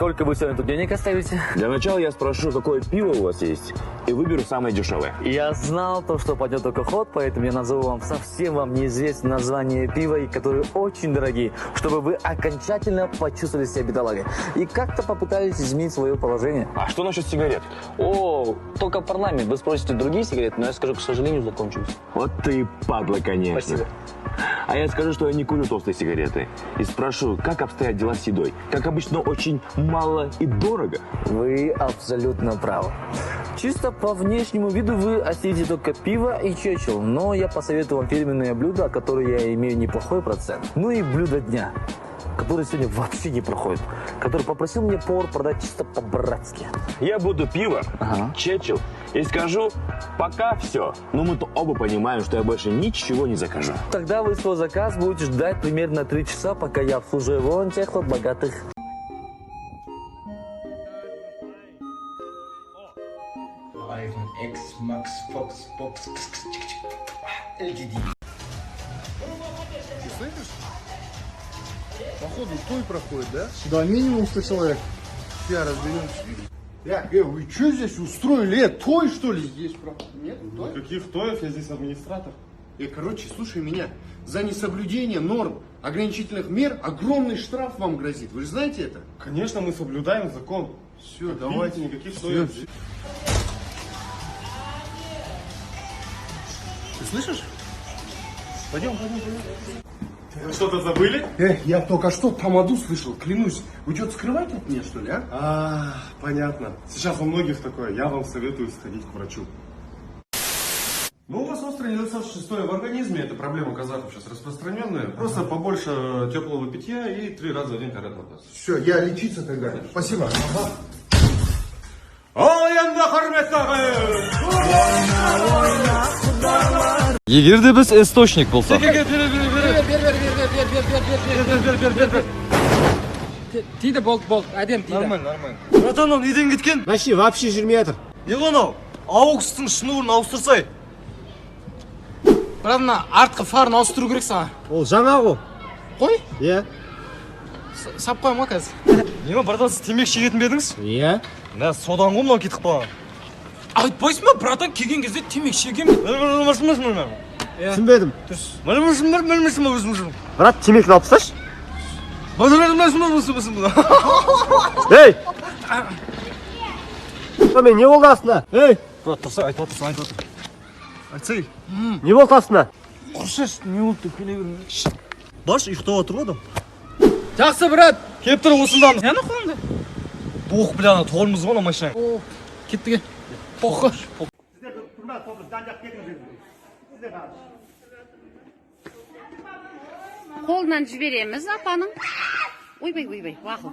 Сколько вы сегодня тут денег оставите? Для начала я спрошу, какое пиво у вас есть, и выберу самое дешевое. Я знал то, что пойдет только ход, поэтому я назову вам совсем вам неизвестное название пива, и которые очень дорогие, чтобы вы окончательно почувствовали себя бедолагой и как-то попытались изменить свое положение. А что насчет сигарет? О, только парламент. Вы спросите другие сигареты, но я скажу, к сожалению, закончились. Вот ты падла, конечно. Спасибо. А я скажу, что я не курю толстые сигареты. И спрошу, как обстоят дела с едой? Как обычно, очень мало и дорого. Вы абсолютно правы. Чисто по внешнему виду вы осилите только пиво и чечил, но я посоветую вам фирменное блюдо, от которого я имею неплохой процент. Ну и блюдо дня, который сегодня вообще не проходит, который попросил мне повар продать чисто по-братски. Я буду пиво, чечил и скажу, пока все. Но мы-то оба понимаем, что я больше ничего не закажу. Тогда вы свой заказ будете ждать примерно 3 часа, пока я обслуживаю вон тех вот богатых. iPhone X, Max, Fox, Box, LGD. Слышишь? Походу той проходит, да? Да, минимум 100 человек. Я разберемся. Вы что здесь устроили? Той что ли здесь проход? Нет, той? Каких тоев? Я здесь администратор. Короче, слушай меня. За несоблюдение норм ограничительных мер огромный штраф вам грозит. Вы же знаете это? Конечно, мы соблюдаем закон. Все, Как давайте. видите, никаких тоев. Ты слышишь? Пойдем. Вы что-то забыли? Я только что тамаду слышал, клянусь. Вы что-то скрываете от меня, что ли, а? Понятно. Сейчас у многих такое. Я вам советую сходить к врачу. Ну, у вас острое недостаточное состояние в организме, это проблема казахов сейчас распространенная. Просто побольше теплого питья и 3 раза в день коррект вода. Все, я лечиться тогда. Спасибо. Егер де біз источник болсақ. Тиді болды, әдем тиді. Нормально. Братан, ол неден кеткен? Вообще жүрмей жатыр. Не ғанау? Ауқыстың шнурын ауыстырсай. Бірақ мына артқы фарын ауыстыру керек саған. Ол жаңа ғой. Қой? Иә. Сап қойма қазір. Нема, братан, сіз темекі шегетін бе едіңіз? Иә. Мә, содан ғой мынау кетіп қалған. Айтпайсың ба, братан келген кезде темекі шегемін. Түсінбедім. Брат, темекіні алып тасташы. Ей! Мен не болды астына? Ей! Брат, тұрсай, айтып отырсың. Айтсай. Не болды астына? Құршаш, не болды, келе берме. Баршы, ұйықтап отыр адам. Жақсы, брат. Кеп тұр осындамыз. Яны қолыңды? Боқ, бля, торымыз ғой, машина. О, кетті ке. Поқы. Қолынан жібереміз апаның. Ойбай, уақыл.